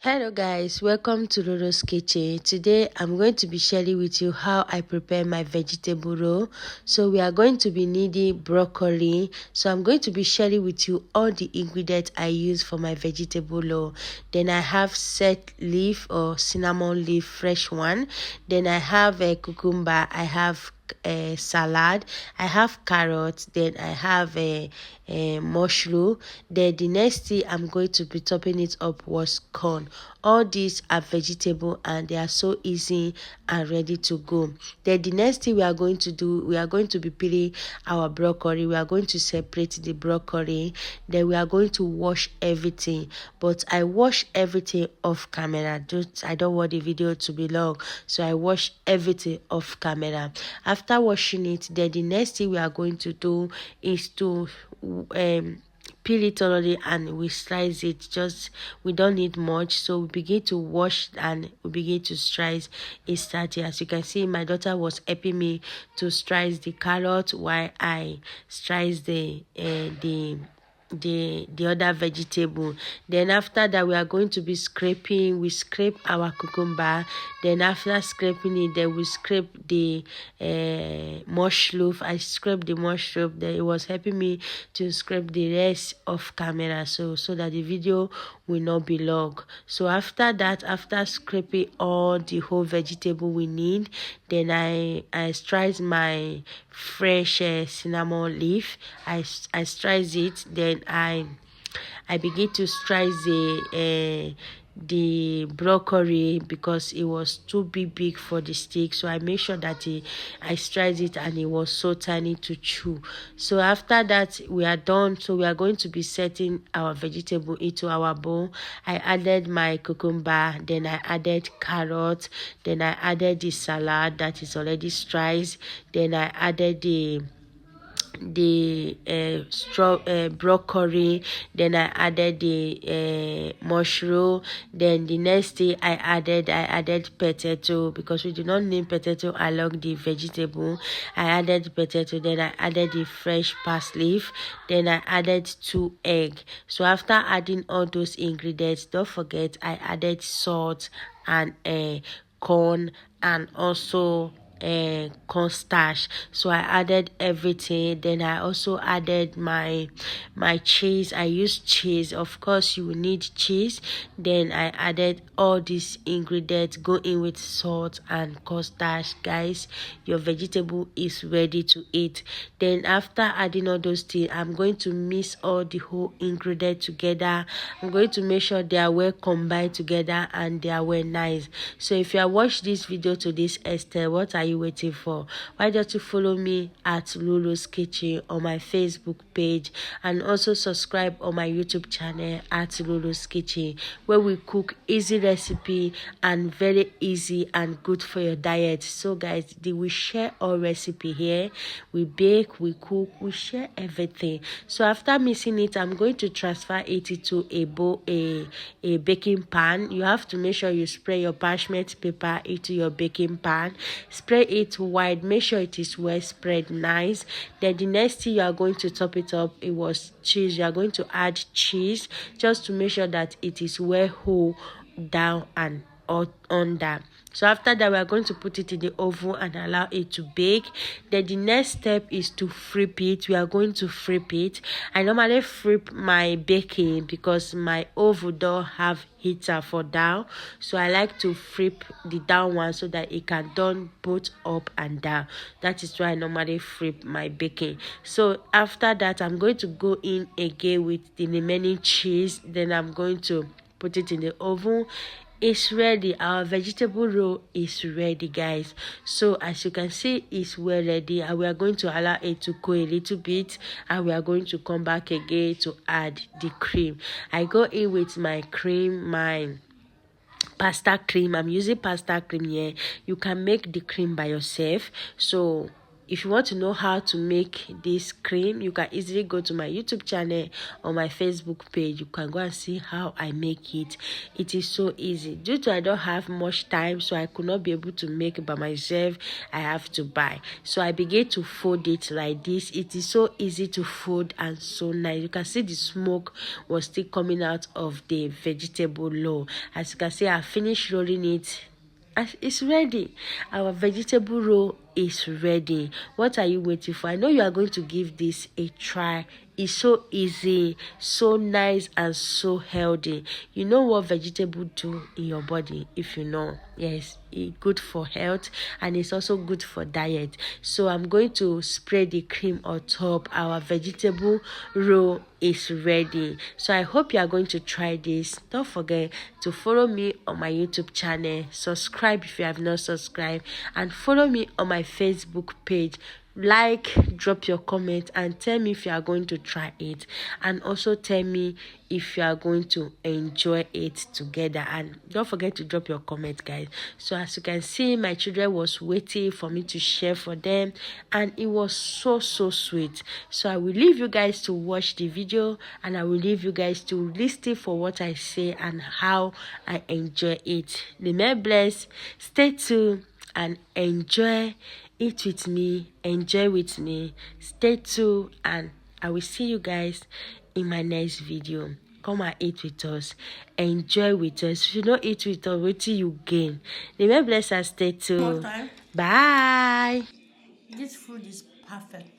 Hello guys, welcome to Lolo's Kitchen. Today I'm going to be sharing with you how I prepare my vegetable roll. So we are going to be needing broccoli. So I'm going to be sharing with you all the ingredients I use for my vegetable roll. Then I have set leaf or cinnamon leaf, fresh one. Then I have a cucumber. I have a salad, I have carrots, then I have a mushroom. Then the next thing I'm going to be topping it up was corn. All these are vegetable and they are so easy and ready to go. Then the next thing we are going to do, we are going to be peeling our broccoli. We are going to separate the broccoli. Then we are going to wash everything, but I wash everything off camera. I don't want the video to be long, so I wash everything off camera. After washing it, then the next thing we are going to do is to peel it already and we slice it. Just we don't need much, so we begin to wash and we begin to slice it. Starting, as you can see, my daughter was helping me to slice the carrot while I slice the other vegetable. Then after that, we are going to be scraping. We scrape our cucumber. Then after scraping it, then we scrape the mushroom. I scrape the mushroom. Then it was helping me to scrape the rest of camera, so that the video will not be long. So after that, after scraping all the whole vegetable we need, then I slice my fresh cinnamon leaf. I slice it. Then I begin to slice the broccoli because it was too big for the stick, so I made sure that I sliced it and it was so tiny to chew. So after that, we are done. So we are going to be setting our vegetable into our bowl. I added my cucumber, then I added carrot, then I added the salad that is already sliced, then I added the broccoli, then I added the mushroom. Then the next thing I added potato because we do not need potato along the vegetable. I added potato, then I added the fresh parsley, then I added 2 eggs. So after adding all those ingredients, don't forget I added salt and corn and also cornstarch. So I added everything. Then I also added my cheese. I used cheese, of course you will need cheese. Then I added all these ingredients. Go in with salt and cornstarch, guys. Your vegetable is ready to eat. Then after adding all those things, I'm going to mix all the whole ingredients together. I'm going to make sure they are well combined together and they are well nice. So if you have watched this video to this extent, what are you waiting for? Why don't you follow me at Lolo's Kitchen on my Facebook page, and also subscribe on my YouTube channel at Lolo's Kitchen, where we cook easy recipe and very easy and good for your diet. So guys, we share all recipe here. We bake, we cook, we share everything. So after mixing it, I'm going to transfer it into a bowl, a baking pan. You have to make sure you spray your parchment paper into your baking pan. Spray it wide, make sure it is well spread nice. Then the next thing you are going to top it up, it was cheese. You are going to add cheese just to make sure that it is well whole down and under. So after that, we are going to put it in the oven and allow it to bake. Then the next step is to flip it. We are going to flip it. I normally flip my baking because my oven don't have heater for down, so I like to flip the down one so that it can turn both up and down. That is why I normally flip my baking. So after that, I'm going to go in again with the remaining cheese. Then I'm going to put it in the oven. It's ready. Our vegetable roll is ready, guys. So as you can see, it's well ready, and we are going to allow it to cool a little bit, and we are going to come back again to add the cream. I go in with my cream, my pasta cream. I'm using pasta cream here. You can make the cream by yourself. So if you want to know how to make this cream, you can easily go to my YouTube channel or my Facebook page. You can go and see how I make it. It is so easy. Due to I don't have much time, so I could not be able to make it by myself. I have to buy. So I began to fold it like this. It is so easy to fold and so nice. You can see the smoke was still coming out of the vegetable roll. As you can see, I finished rolling it. It's ready. Our vegetable roll is ready. What are you waiting for? I know you are going to give this a try. It's so easy, so nice, and so healthy. You know what vegetable do in your body, if you know. Yes, it's good for health and it's also good for diet. So I'm going to spray the cream on top. Our vegetable roll is ready. So I hope you are going to try this. Don't forget to follow me on my YouTube channel, subscribe if you have not subscribed, and follow me on my Facebook page. Like, drop your comment and tell me if you are going to try it, and also tell me if you are going to enjoy it together. And don't forget to drop your comment, guys. So as you can see, my children was waiting for me to share for them, and it was so sweet. So I will leave you guys to watch the video, and I will leave you guys to listen for what I say and how I enjoy it. Remain blessed, stay tuned, and enjoy it with me, enjoy with me, stay tuned, and I will see you guys in my next video. Come and eat with us, enjoy with us. If you don't eat with us, wait till you gain. Remain blessed and stay tuned. Bye. This food is perfect.